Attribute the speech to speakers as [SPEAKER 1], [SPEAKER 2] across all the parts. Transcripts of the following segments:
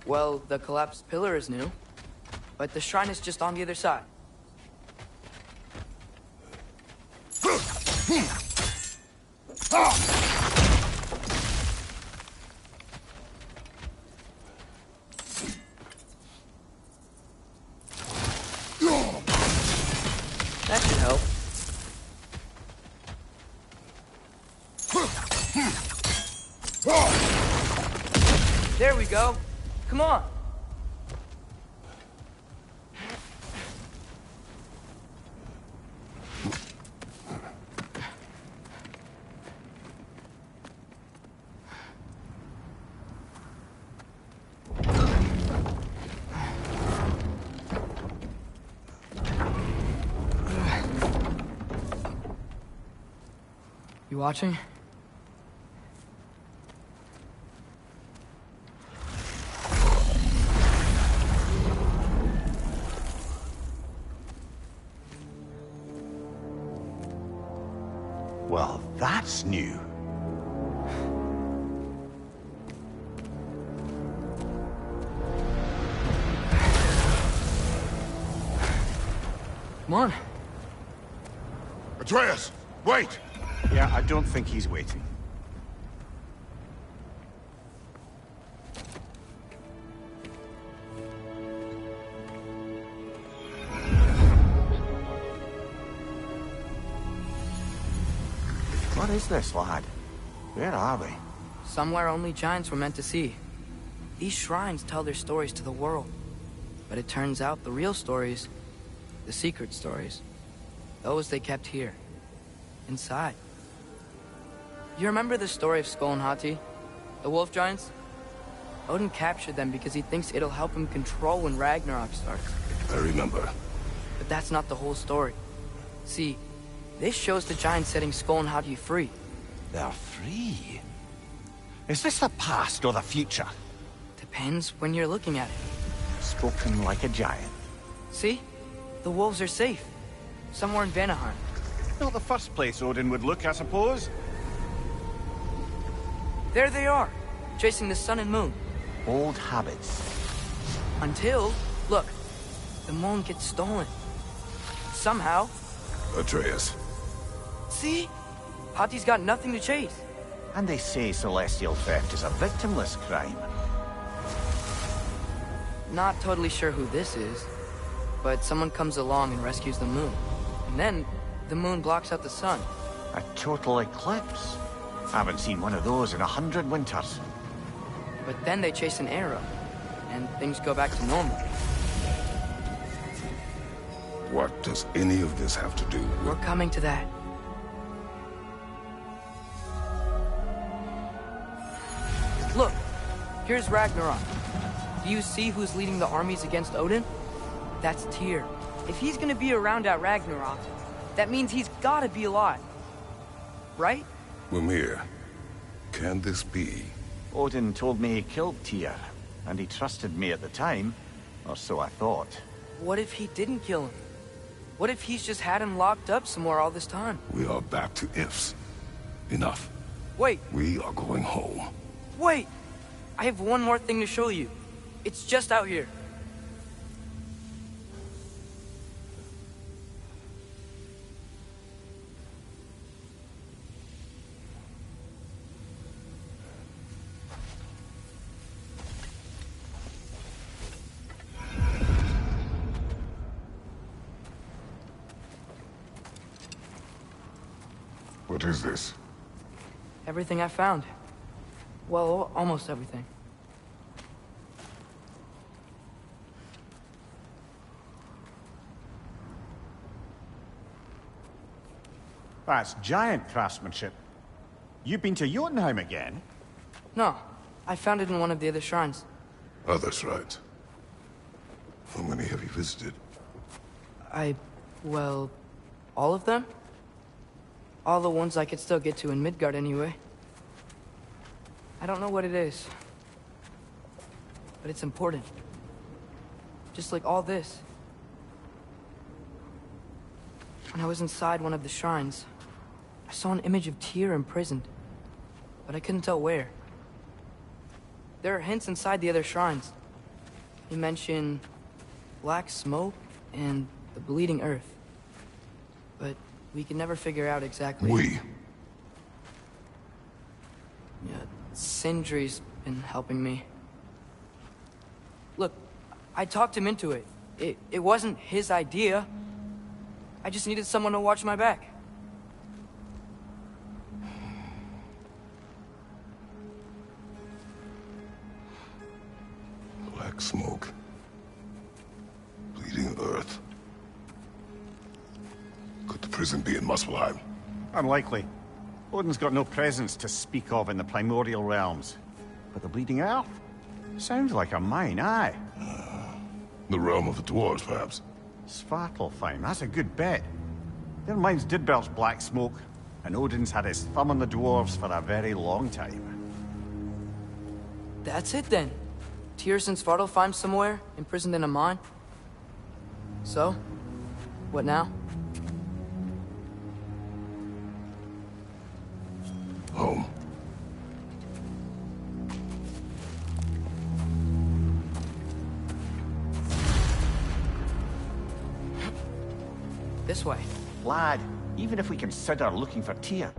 [SPEAKER 1] Well, the collapsed pillar is new, but the shrine is just on the other side. That should help. There we go. Come on. You watching?
[SPEAKER 2] Well, that's new.
[SPEAKER 1] Come on.
[SPEAKER 3] Atreus, wait!
[SPEAKER 2] Yeah, I don't think he's waiting. What is this, lad? Where are we?
[SPEAKER 1] Somewhere only giants were meant to see. These shrines tell their stories to the world. But it turns out the real stories, the secret stories, those they kept here, inside. You remember the story of Skull and Hati? The wolf giants? Odin captured them because he thinks it'll help him control when Ragnarok starts.
[SPEAKER 3] I remember.
[SPEAKER 1] But that's not the whole story. See, this shows the giants setting Skull and Hati free.
[SPEAKER 2] They're free. Is this the past or the future?
[SPEAKER 1] Depends when you're looking at it.
[SPEAKER 2] Spoken like a giant.
[SPEAKER 1] See? The wolves are safe. Somewhere in Vanaheim.
[SPEAKER 2] Not the first place Odin would look, I suppose.
[SPEAKER 1] There they are, chasing the sun and moon.
[SPEAKER 2] Old habits.
[SPEAKER 1] Until, look, the moon gets stolen. Somehow.
[SPEAKER 3] Atreus.
[SPEAKER 1] See? Hati's got nothing to chase.
[SPEAKER 2] And they say celestial theft is a victimless crime.
[SPEAKER 1] Not totally sure who this is, but someone comes along and rescues the moon. And then, the moon blocks out the sun.
[SPEAKER 2] A total eclipse. Haven't seen one of those in 100 winters.
[SPEAKER 1] But then they chase an arrow, and things go back to normal.
[SPEAKER 3] What does any of this have to do with...
[SPEAKER 1] We're coming to that. Look, here's Ragnarok. Do you see who's leading the armies against Odin? That's Tyr. If he's gonna be around at Ragnarok, that means he's gotta be alive. Right?
[SPEAKER 3] Mimir, can this be?
[SPEAKER 2] Odin told me he killed Tyr, and he trusted me at the time, or so I thought.
[SPEAKER 1] What if he didn't kill him? What if he's just had him locked up somewhere all this time?
[SPEAKER 3] We are back to ifs. Enough.
[SPEAKER 1] Wait,
[SPEAKER 3] We are going home.
[SPEAKER 1] wait! I have one more thing to show you. It's just out here.
[SPEAKER 3] What is this?
[SPEAKER 1] Everything I found. Well, almost everything.
[SPEAKER 2] That's giant craftsmanship. You've been to Jotunheim again?
[SPEAKER 1] No, I found it in one of the other shrines.
[SPEAKER 3] Others, right? How many have you visited?
[SPEAKER 1] Well, all of them? All the ones I could still get to in Midgard anyway. I don't know what it is, but it's important. Just like all this. When I was inside one of the shrines, I saw an image of Tyr imprisoned, but I couldn't tell where. There are hints inside the other shrines, He mentioned black smoke and the bleeding earth. But we could never figure out exactly...
[SPEAKER 3] We?
[SPEAKER 1] Yeah, Sindri's been helping me. Look, I talked him into it. It wasn't his idea. I just needed someone to watch my back.
[SPEAKER 3] Black smoke. Bleeding earth. Could the prison be in Muspelheim?
[SPEAKER 2] Unlikely. Odin's got no presence to speak of in the primordial realms. But the bleeding earth? Sounds like a mine, aye.
[SPEAKER 3] The realm of the dwarves, perhaps?
[SPEAKER 2] Svartalfheim, that's a good bet. Their mines did belch black smoke, and Odin's had his thumb on the dwarves for a very long time.
[SPEAKER 1] That's it then. Tyr's in Svartalfheim somewhere, imprisoned in a mine. So, what now?
[SPEAKER 3] Home.
[SPEAKER 1] This way.
[SPEAKER 2] Lad, even if we consider looking for Tyr,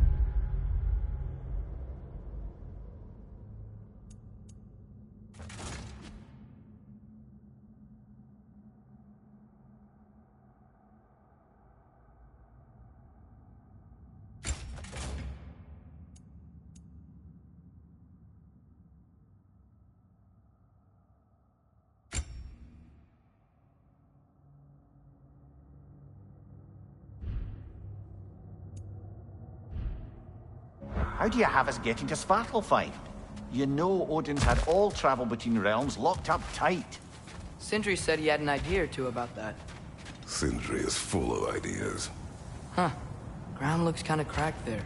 [SPEAKER 2] how do you have us getting to Svartalfheim? You know Odin's had all travel between realms locked up tight.
[SPEAKER 1] Sindri said he had an idea or two about that.
[SPEAKER 3] Sindri is full of ideas.
[SPEAKER 1] Huh. Ground looks kind of cracked there.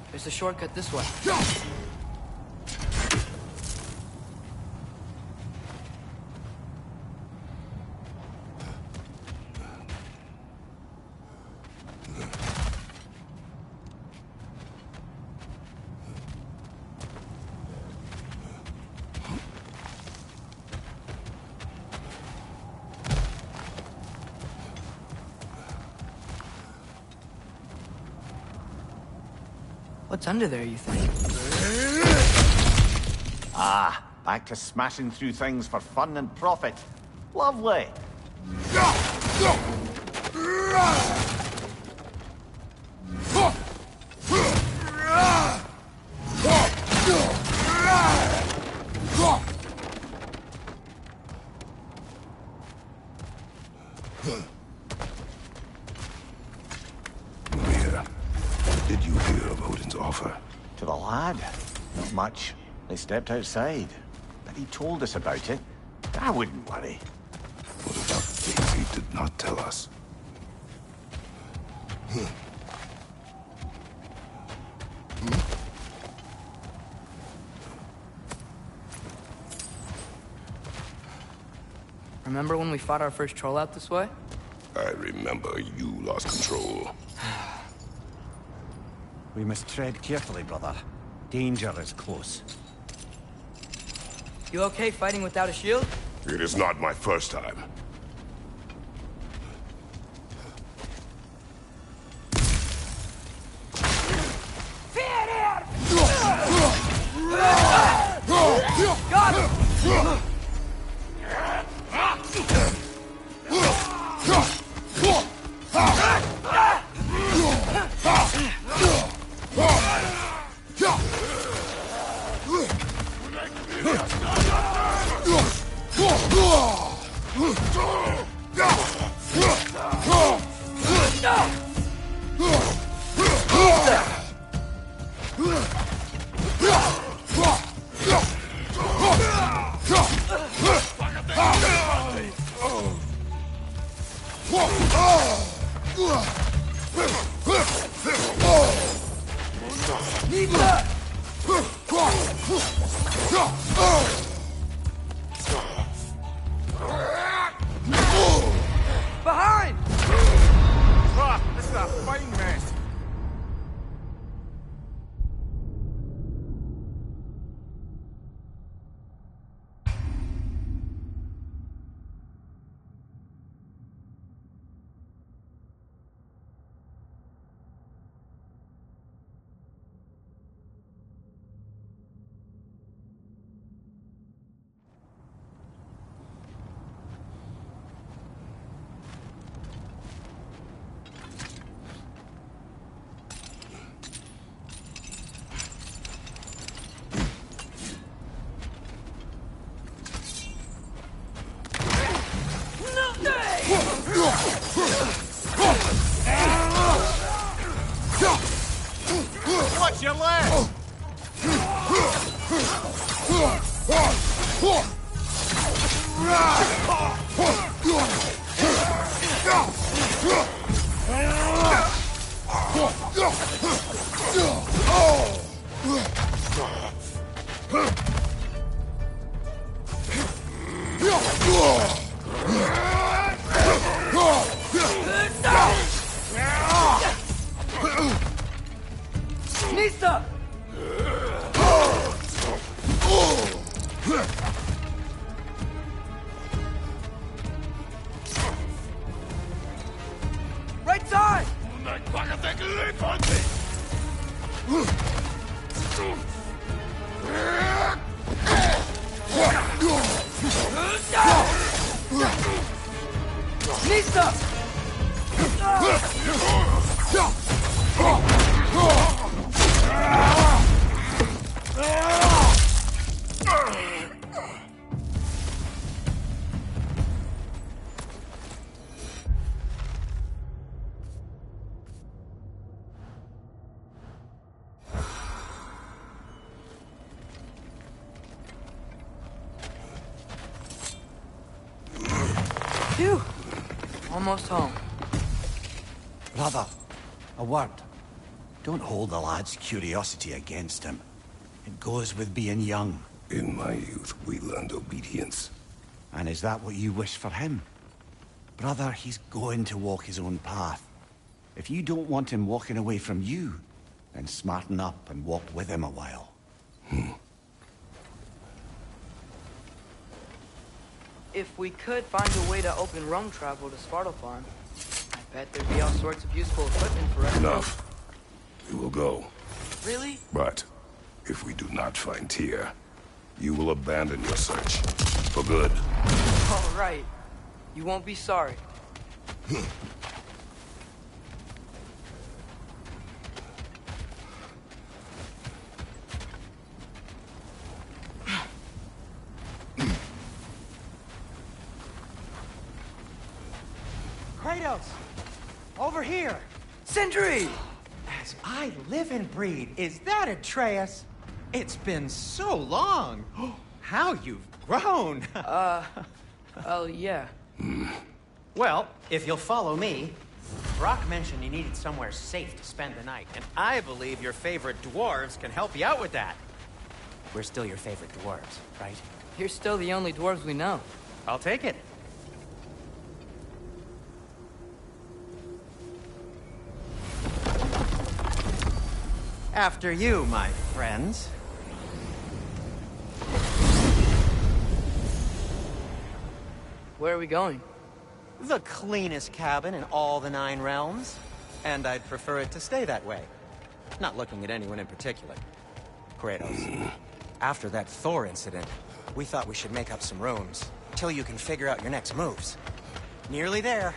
[SPEAKER 1] There's a shortcut this way. What's under there, you think?
[SPEAKER 2] Ah, back to smashing through things for fun and profit. Lovely.
[SPEAKER 3] Did you hear of Odin's offer?
[SPEAKER 2] To the lad? Not much. They stepped outside. But he told us about it. I wouldn't worry.
[SPEAKER 3] What about things he did not tell us?
[SPEAKER 1] Remember when we fought our first troll out this way?
[SPEAKER 3] I remember you lost control.
[SPEAKER 2] We must tread carefully, brother. Danger is close.
[SPEAKER 1] You okay fighting without a shield?
[SPEAKER 3] It is not my first time.
[SPEAKER 1] Got him!
[SPEAKER 4] This is a fine mess.
[SPEAKER 2] Watch your leg!
[SPEAKER 1] Nista! Right side! Nista! Phew! Almost home.
[SPEAKER 2] Brother, a word. Don't hold the lad's curiosity against him. It goes with being young.
[SPEAKER 3] In my youth, we learned obedience.
[SPEAKER 2] And is that what you wish for him? Brother, he's going to walk his own path. If you don't want him walking away from you, then smarten up and walk with him a while.
[SPEAKER 1] If we could find a way to open Rome travel to Svartalfheim, I bet there'd be all sorts of useful equipment for us.
[SPEAKER 3] Enough. We will go.
[SPEAKER 1] Really?
[SPEAKER 3] But if we do not find Tyr, you will abandon your search. For good.
[SPEAKER 1] All right. You won't be sorry.
[SPEAKER 4] Kratos! Over here!
[SPEAKER 1] Sindri!
[SPEAKER 4] As I live and breathe, is that Atreus? It's been so long! How you've grown!
[SPEAKER 1] Oh, yeah.
[SPEAKER 4] Well, if you'll follow me, Brock mentioned you needed somewhere safe to spend the night, and I believe your favorite dwarves can help you out with that. We're still your favorite dwarves, right?
[SPEAKER 1] You're still the only dwarves we know.
[SPEAKER 4] I'll take it. After you, my friends.
[SPEAKER 1] Where are we going?
[SPEAKER 4] The cleanest cabin in all the 9 realms. And I'd prefer it to stay that way. Not looking at anyone in particular. Kratos. After that Thor incident, we thought we should make up some rooms, till you can figure out your next moves. Nearly there.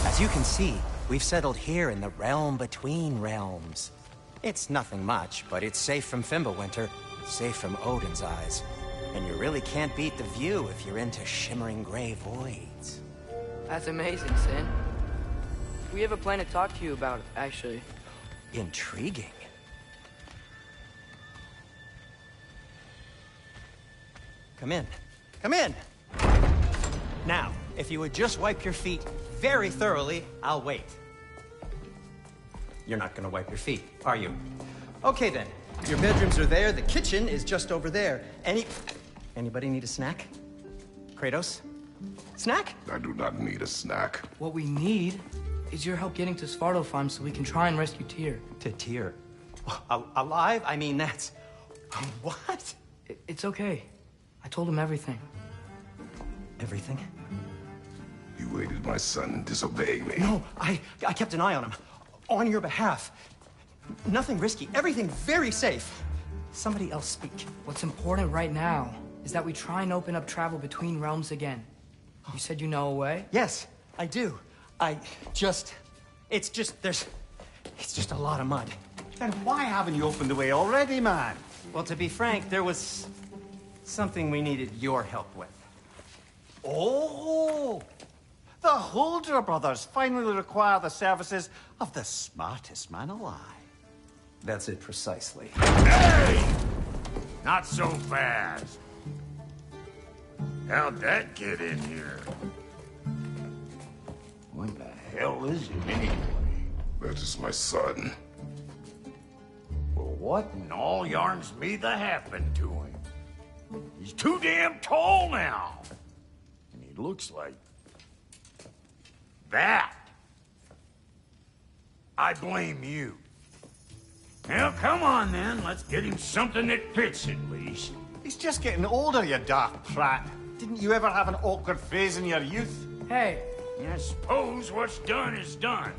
[SPEAKER 4] As you can see, we've settled here in the realm between realms. It's nothing much, but it's safe from Fimbulwinter, safe from Odin's eyes. And you really can't beat the view if you're into shimmering gray voids.
[SPEAKER 1] That's amazing, Sin. We have a plan to talk to you about, actually.
[SPEAKER 4] Intriguing. Come in. Come in! Now, if you would just wipe your feet very thoroughly, I'll wait. You're not gonna wipe your feet, are you? Okay then. Your bedrooms are there, the kitchen is just over there. Anybody need a snack? Kratos? Snack?
[SPEAKER 3] I do not need a snack.
[SPEAKER 1] What we need is your help getting to Svartalfheim so we can try and rescue Tyr.
[SPEAKER 4] To Tyr. Alive? I mean, that's... What?
[SPEAKER 1] It's okay. I told him everything.
[SPEAKER 4] Everything?
[SPEAKER 3] You aided my son in disobeying me.
[SPEAKER 4] No, I kept an eye on him. On your behalf. Nothing risky. Everything very safe. Somebody else speak.
[SPEAKER 1] What's important right now is that we try and open up travel between realms again. You said you know a way?
[SPEAKER 4] Yes, I do. It's just a lot of mud.
[SPEAKER 2] Then why haven't you opened the way already, man?
[SPEAKER 4] Well, to be frank, there was Something we needed your help with.
[SPEAKER 2] Oh! The Holder brothers finally require the services of the smartest man alive.
[SPEAKER 4] That's it precisely.
[SPEAKER 5] Hey! Not so fast. How'd that get in here? What the hell is it anyway?
[SPEAKER 3] That is my son.
[SPEAKER 5] Well, what in all yarns me that happened to him? He's too damn tall now. And he looks like... that. I blame you. Well, come on then. Let's get him something that fits at least.
[SPEAKER 2] He's just getting older, you daft prat. Didn't you ever have an awkward phase in your youth?
[SPEAKER 1] Hey,
[SPEAKER 5] I suppose what's done is done.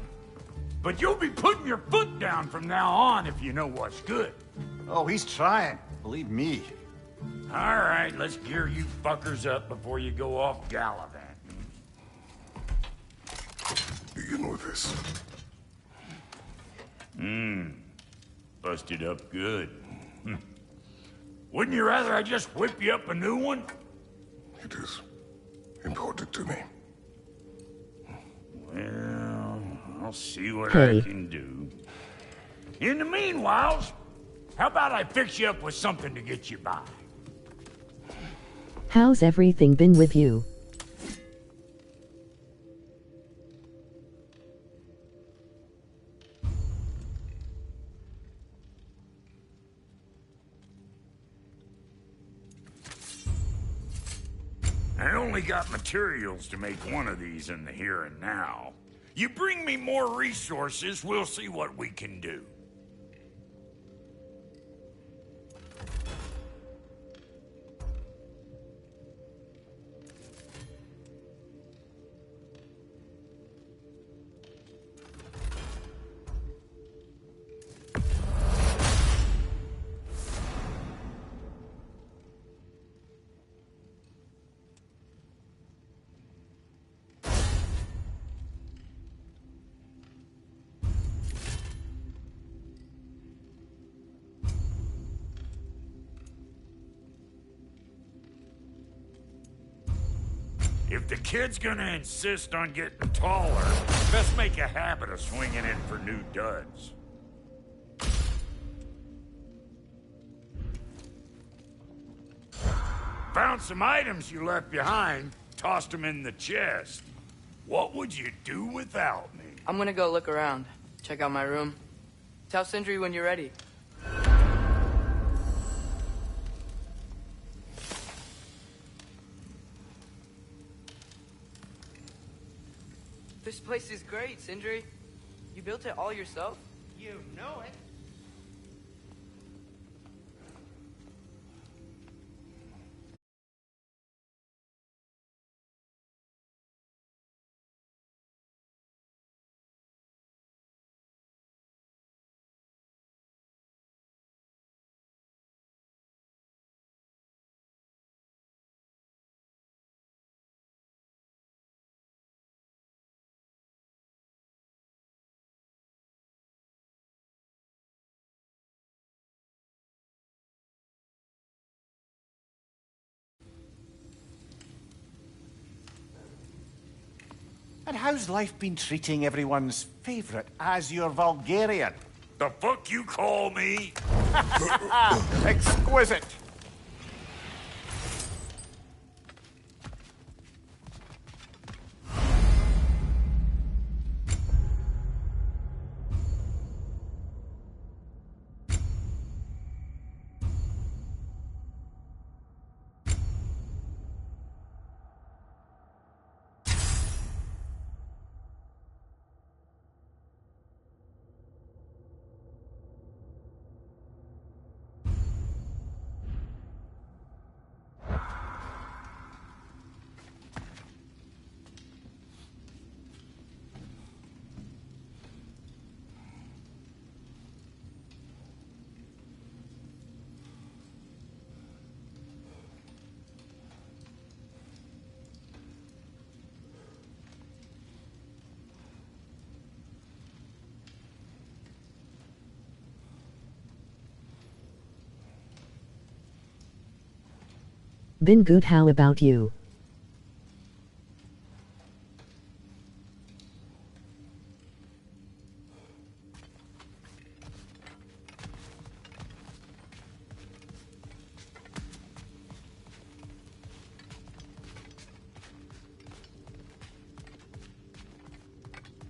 [SPEAKER 5] But you'll be putting your foot down from now on if you know what's good.
[SPEAKER 2] Oh, he's trying. Believe me.
[SPEAKER 5] All right, let's gear you fuckers up before you go off gallivanting.
[SPEAKER 3] Begin with this.
[SPEAKER 5] Busted up good. Wouldn't you rather I just whip you up a new one?
[SPEAKER 3] It is important to me.
[SPEAKER 5] Well, I'll see what I can do. In the meanwhile, how about I fix you up with something to get you by?
[SPEAKER 6] How's everything been with you?
[SPEAKER 5] I only got materials to make one of these in the here and now. You bring me more resources, we'll see what we can do. If the kid's gonna insist on getting taller, best make a habit of swinging in for new duds. Found some items you left behind, tossed them in the chest. What would you do without me?
[SPEAKER 1] I'm gonna go look around. Check out my room. Tell Sindri when you're ready. This place is great, Sindri. You built it all yourself?
[SPEAKER 4] You know it.
[SPEAKER 2] And how's life been treating everyone's favorite Azure Vulgarian?
[SPEAKER 5] The fuck you call me?
[SPEAKER 2] Exquisite.
[SPEAKER 6] Been good, how about you?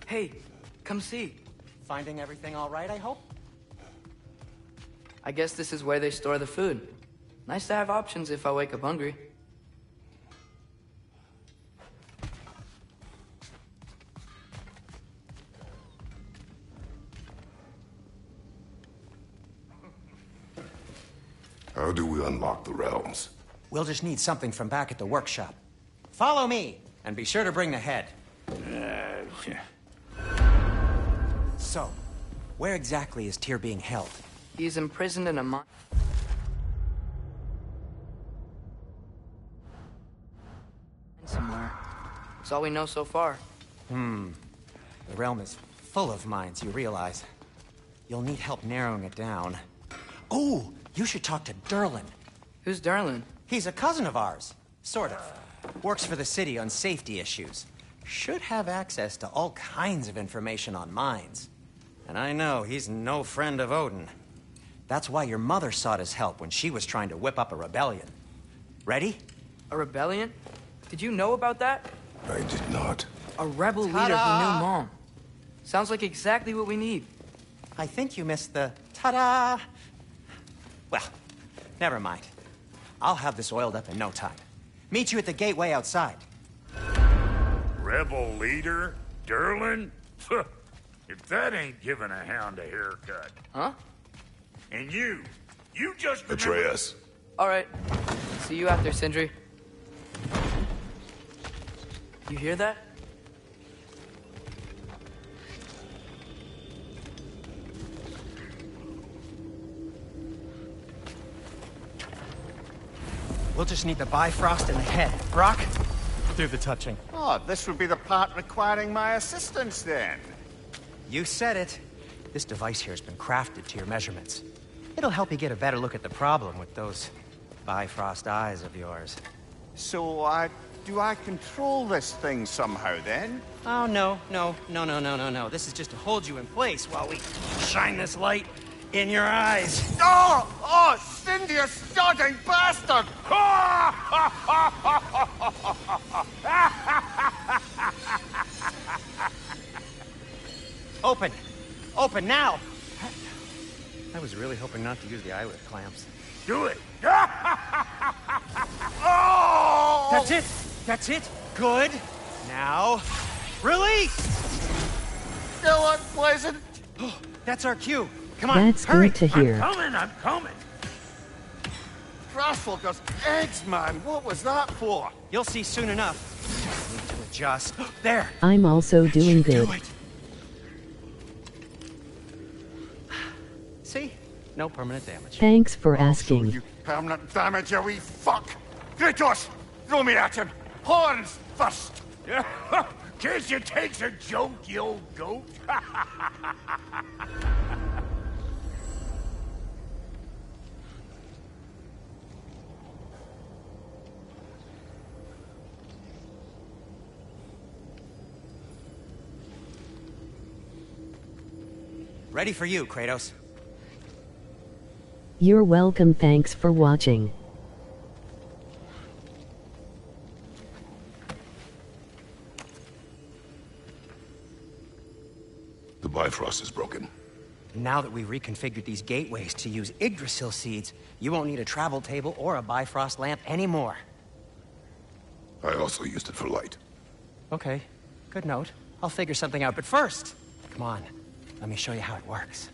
[SPEAKER 1] Hey, come see.
[SPEAKER 4] Finding everything all right, I hope?
[SPEAKER 1] I guess this is where they store the food. Nice to have options if I wake up hungry.
[SPEAKER 3] How do we unlock the realms?
[SPEAKER 4] We'll just need something from back at the workshop. Follow me, and be sure to bring the head. So, where exactly is Tyr being held?
[SPEAKER 1] He's imprisoned in a mine somewhere. That's all we know so far.
[SPEAKER 4] The realm is full of mines, you realize. You'll need help narrowing it down. Oh, you should talk to Derlin.
[SPEAKER 1] Who's Darlin?
[SPEAKER 4] He's a cousin of ours. Sort of. Works for the city on safety issues. Should have access to all kinds of information on mines. And I know he's no friend of Odin. That's why your mother sought his help when she was trying to whip up a rebellion. Ready?
[SPEAKER 1] A rebellion? Did you know about that?
[SPEAKER 3] I did not.
[SPEAKER 1] A rebel leader who knew Mom. Sounds like exactly what we need.
[SPEAKER 4] I think you missed the ta-da! Well, never mind. I'll have this oiled up in no time. Meet you at the gateway outside.
[SPEAKER 5] Rebel leader? Derlin? If that ain't giving a hound a haircut.
[SPEAKER 1] Huh?
[SPEAKER 5] And you just remember...
[SPEAKER 3] Atreus.
[SPEAKER 1] All right. See you out there, Sindri. You hear that?
[SPEAKER 4] We'll just need the Bifrost in the head. Brock, do the touching.
[SPEAKER 2] Oh, this would be the part requiring my assistance then.
[SPEAKER 4] You said it. This device here has been crafted to your measurements. It'll help you get a better look at the problem with those Bifrost eyes of yours.
[SPEAKER 2] So, do I control this thing somehow then?
[SPEAKER 4] Oh, no. This is just to hold you in place while we shine this light in your eyes.
[SPEAKER 2] Oh, Cindy, you sodding bastard!
[SPEAKER 4] Open! Open now! I was really hoping not to use the eyelid clamps.
[SPEAKER 5] Do it!
[SPEAKER 2] Oh!
[SPEAKER 4] That's it! That's it! Good! Now, release!
[SPEAKER 2] Still unpleasant.
[SPEAKER 4] That's our cue. Come on,
[SPEAKER 6] That's
[SPEAKER 4] hurry!
[SPEAKER 6] good to hear.
[SPEAKER 5] I'm coming!
[SPEAKER 2] Grassfuckers, eggs, man. What was that for?
[SPEAKER 4] You'll see soon enough. Need to adjust. There!
[SPEAKER 6] I'm also doing good.
[SPEAKER 4] Do it! See? No permanent damage.
[SPEAKER 6] Thanks for
[SPEAKER 2] So
[SPEAKER 6] asking.
[SPEAKER 2] you permanent damage, you wee fuck. Kratos, throw me at him. Horns first.
[SPEAKER 5] Guess you takes a joke, you old goat.
[SPEAKER 4] Ready for you, Kratos.
[SPEAKER 6] You're welcome, thanks for watching.
[SPEAKER 3] The Bifrost is broken.
[SPEAKER 4] Now that we've reconfigured these gateways to use Yggdrasil seeds, you won't need a travel table or a Bifrost lamp anymore.
[SPEAKER 3] I also used it for light.
[SPEAKER 4] Okay, good note. I'll figure something out, but first, come on, let me show you how it works.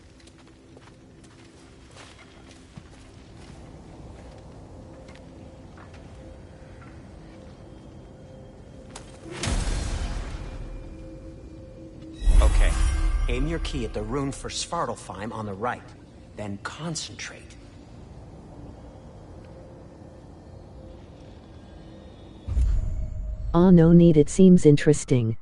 [SPEAKER 4] Okay, aim your key at the rune for Svartalfheim on the right, then concentrate.
[SPEAKER 6] Ah, no need, it seems interesting.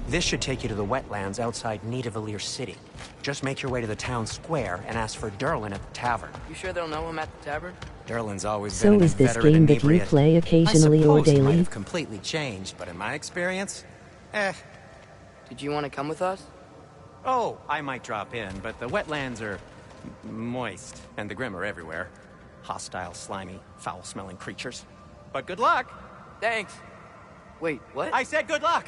[SPEAKER 4] This should take you to the wetlands outside Nidavellir City. Just make your way to the town square and ask for Derlin at the tavern.
[SPEAKER 1] You sure they'll know him at the tavern?
[SPEAKER 4] Derlin's always
[SPEAKER 6] So
[SPEAKER 4] been an
[SPEAKER 6] is this
[SPEAKER 4] inveterate
[SPEAKER 6] game that you
[SPEAKER 4] inebriate.
[SPEAKER 6] play occasionally or
[SPEAKER 4] I suppose it might
[SPEAKER 6] daily?
[SPEAKER 4] have completely changed, but in my experience,
[SPEAKER 1] Did you want to come with us?
[SPEAKER 4] Oh, I might drop in, but the wetlands are moist, and the Grim are everywhere. Hostile, slimy, foul-smelling creatures. But good luck!
[SPEAKER 1] Thanks. Wait, what?
[SPEAKER 4] I said good luck!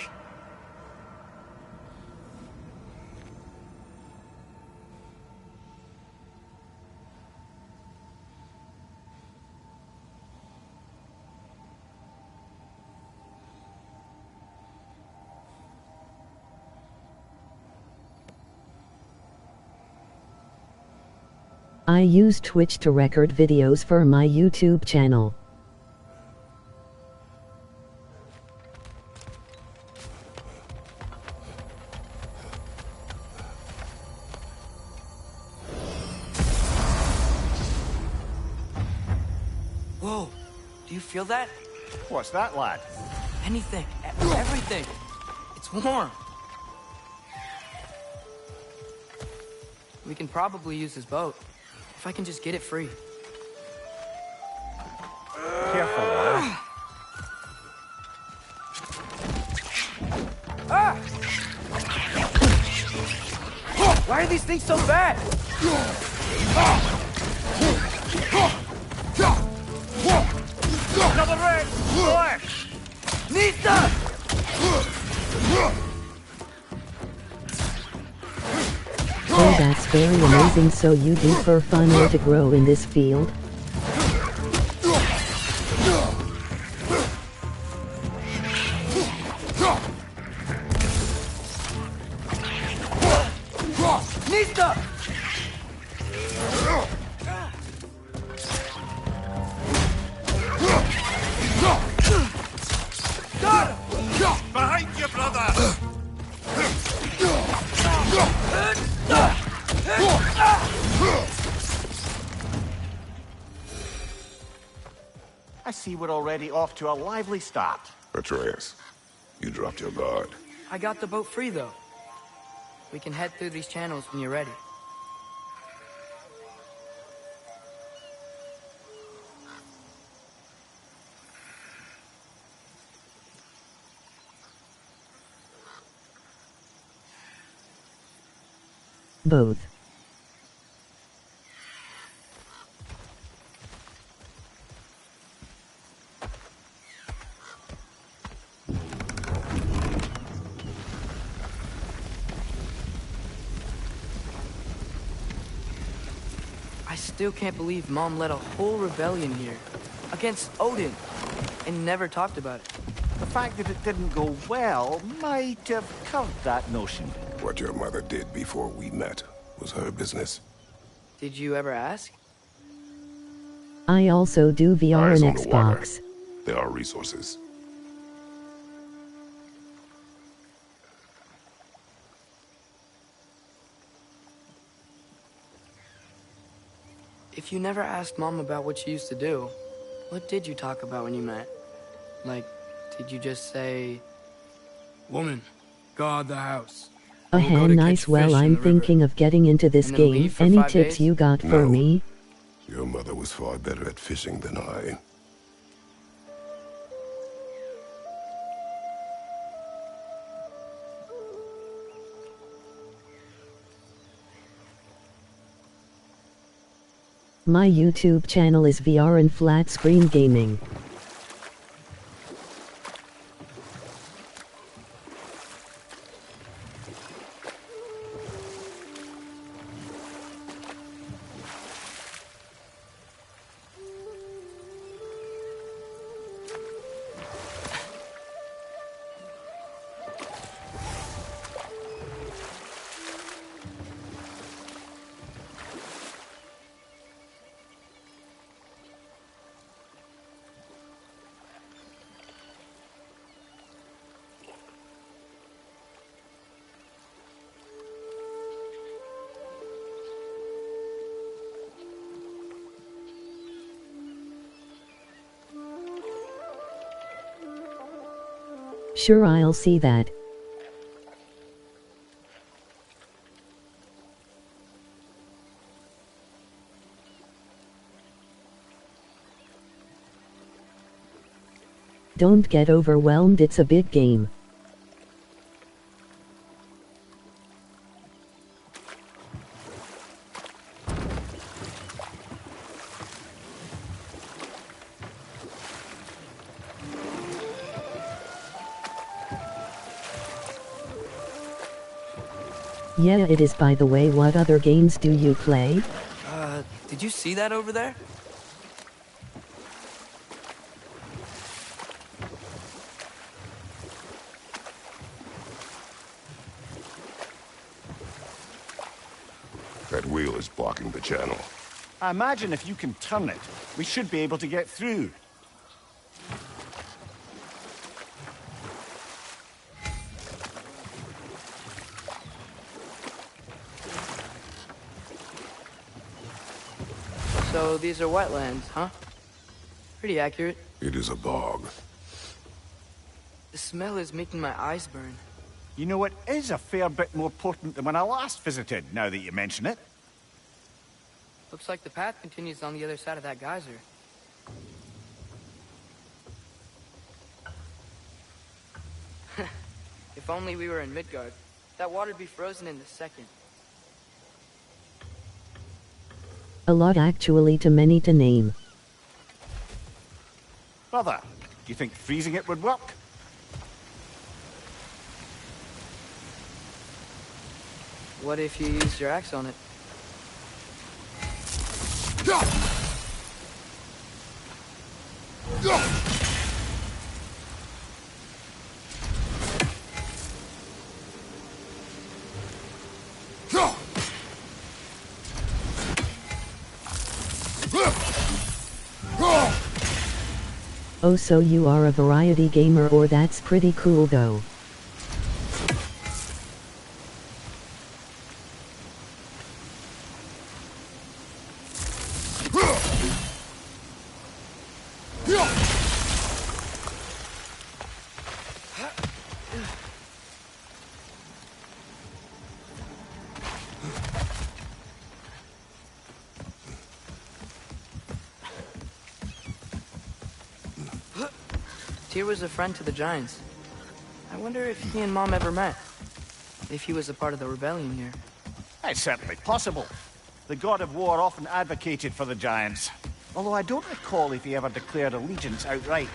[SPEAKER 6] I use Twitch to record videos for my YouTube channel.
[SPEAKER 1] Whoa, do you feel that?
[SPEAKER 2] What's that, lad?
[SPEAKER 1] Anything, everything. It's warm. We can probably use his boat. If I can just get it free.
[SPEAKER 2] Careful, lad.
[SPEAKER 1] Ah! Why are these things so bad?
[SPEAKER 5] Another red! Black!
[SPEAKER 1] Nista!
[SPEAKER 6] Oh, that's very amazing. So you do for fun or to grow in this field?
[SPEAKER 1] Nista!
[SPEAKER 5] Behind you, brother!
[SPEAKER 2] I see we're already off to a lively start.
[SPEAKER 3] Atreus, you dropped your guard.
[SPEAKER 1] I got the boat free, though. We can head through these channels when you're ready.
[SPEAKER 6] Both.
[SPEAKER 1] I still can't believe Mom led a whole rebellion here. Against Odin. And never talked about it.
[SPEAKER 2] The fact that it didn't go well might have curved that notion.
[SPEAKER 3] What your mother did before we met was her business.
[SPEAKER 1] Did you ever ask?
[SPEAKER 6] I also do VR
[SPEAKER 3] Eyes
[SPEAKER 6] and
[SPEAKER 3] on the water.
[SPEAKER 6] Xbox.
[SPEAKER 3] There are resources.
[SPEAKER 1] If you never asked Mom about what she used to do, what did you talk about when you met? Like, did you just say, "Woman, guard the house"? We'll go to
[SPEAKER 6] Nice.
[SPEAKER 1] catch
[SPEAKER 6] Well,
[SPEAKER 1] fish in
[SPEAKER 6] I'm
[SPEAKER 1] the river."
[SPEAKER 6] thinking of getting into this
[SPEAKER 1] And then
[SPEAKER 6] game.
[SPEAKER 1] leave for
[SPEAKER 6] Any
[SPEAKER 1] 5
[SPEAKER 6] tips
[SPEAKER 1] days?
[SPEAKER 6] you got for
[SPEAKER 3] No.
[SPEAKER 6] me?
[SPEAKER 3] Your mother was far better at fishing than I.
[SPEAKER 6] My YouTube channel is VR and flat screen gaming. Sure, I'll see that. Don't get overwhelmed, it's a big game. Yeah, it is. By the way, what other games do you play?
[SPEAKER 1] Did you see that over there?
[SPEAKER 3] That wheel is blocking the channel.
[SPEAKER 2] I imagine if you can turn it, we should be able to get through.
[SPEAKER 1] So these are wetlands, huh? Pretty accurate.
[SPEAKER 3] It is a bog.
[SPEAKER 1] The smell is making my eyes burn.
[SPEAKER 2] You know, it is a fair bit more potent than when I last visited, now that you mention it.
[SPEAKER 1] Looks like the path continues on the other side of that geyser. If only we were in Midgard. That water'd be frozen in a second.
[SPEAKER 6] A lot actually, too many to name.
[SPEAKER 2] Brother, do you think freezing it would work?
[SPEAKER 1] What if you used your axe on it?
[SPEAKER 6] Oh, so you are a variety gamer, or that's pretty cool though.
[SPEAKER 1] Tyr was a friend to the Giants. I wonder if he and Mom ever met. If he was a part of the rebellion here.
[SPEAKER 2] It's certainly possible. The god of war often advocated for the Giants. Although I don't recall if he ever declared allegiance outright.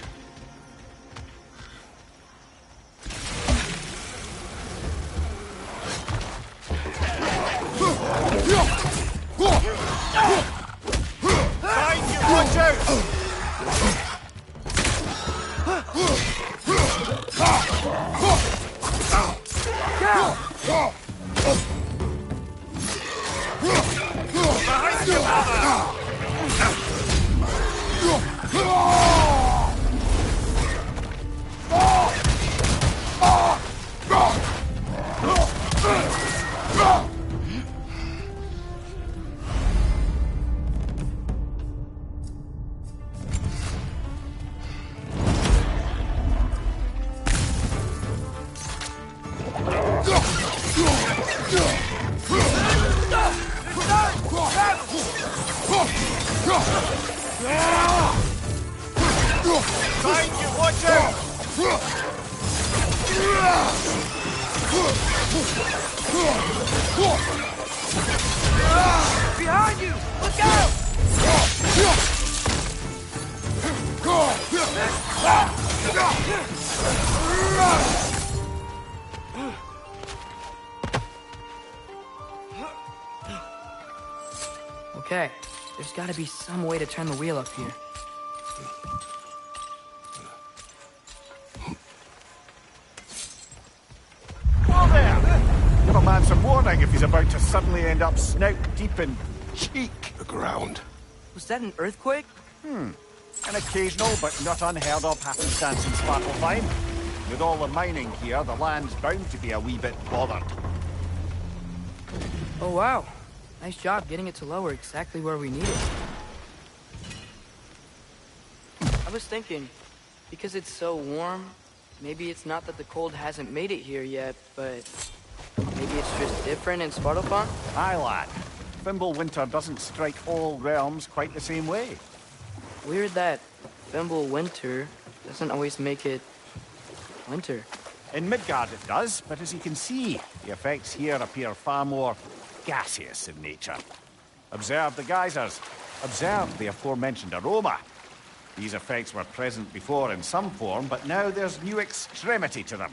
[SPEAKER 2] Behind you, watch out!
[SPEAKER 1] Behind you! Look out! Okay, there's gotta be some way to turn the wheel up here.
[SPEAKER 2] Whoa there! Give a man some warning if he's about to suddenly end up snout deep in cheek.
[SPEAKER 3] The ground.
[SPEAKER 1] Was that an earthquake?
[SPEAKER 2] An occasional but not unheard of happenstance in Svartalfheim. With all the mining here, the land's bound to be a wee bit bothered.
[SPEAKER 1] Oh wow. Nice job getting it to lower exactly where we need it. I was thinking, because it's so warm, maybe it's not that the cold hasn't made it here yet, but maybe it's just different in Svartalfheim?
[SPEAKER 2] Aye, lad. Fimbulwinter doesn't strike all realms quite the same way.
[SPEAKER 1] Weird that Fimbulwinter doesn't always make it winter.
[SPEAKER 2] In Midgard it does, but as you can see, the effects here appear far more gaseous in nature. Observe the geysers. Observe the aforementioned aroma. These effects were present before in some form, but now there's new extremity to them.